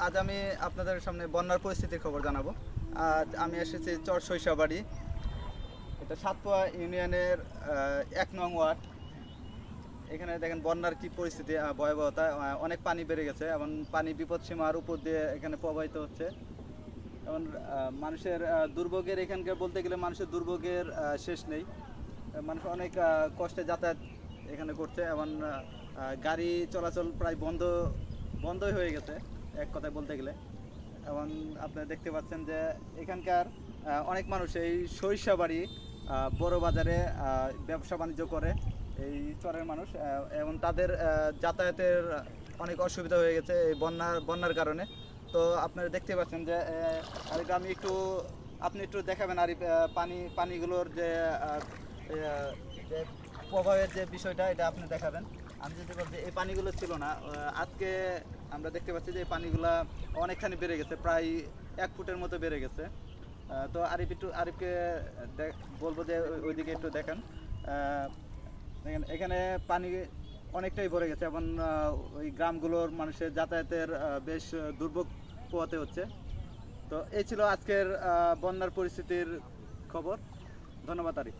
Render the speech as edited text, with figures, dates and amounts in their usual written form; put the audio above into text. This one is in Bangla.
আজ আমি আপনাদের সামনে বন্যার পরিস্থিতির খবর জানাবো। আজ আমি এসেছি চর সরিষাবাড়ি, এটা সাতপোয়া ইউনিয়নের 1 নং ওয়ার্ড। এখানে দেখেন বন্যার কি পরিস্থিতি, ভয়াবহতা। অনেক পানি বেড়ে গেছে এবং পানি বিপদসীমার উপর দিয়ে এখানে প্রবাহিত হচ্ছে। এবং মানুষের দুর্ভোগের, এখানকার বলতে গেলে মানুষের দুর্ভোগের শেষ নেই। মানুষ অনেক কষ্টে যাতায়াত এখানে করছে এবং গাড়ি চলাচল প্রায় বন্ধই হয়ে গেছে এক কথায় বলতে গেলে। এবং আপনারা দেখতে পাচ্ছেন যে এখানকার অনেক মানুষ এই সরিষাবাড়ি বড় বাজারে ব্যবসা বাণিজ্য করে এই চরের মানুষ, এবং তাদের যাতায়াতের অনেক অসুবিধা হয়ে গেছে এই বন্যার কারণে। তো আপনারা দেখতে পাচ্ছেন যে আরিফ, আপনি একটু দেখাবেন আরিফ, পানিগুলোর যে যে প্রভাবের যে বিষয়টা, এটা আপনি দেখাবেন। আমি যদি বলছি এই পানিগুলো ছিল না, আজকে আমরা দেখতে পাচ্ছি যে এই পানিগুলো অনেকখানি বেড়ে গেছে, প্রায় 1 ফুটের মতো বেড়ে গেছে। তো আরিফকে বলবো যে ওইদিকে একটু দেখেন। দেখেন এখানে পানি অনেকটাই ভরে গেছে এবং ওই গ্রামগুলোর মানুষের যাতায়াতের বেশ দুর্ভোগ পোহাতে হচ্ছে। তো এই ছিল আজকের বন্যার পরিস্থিতির খবর। ধন্যবাদ আরিফ।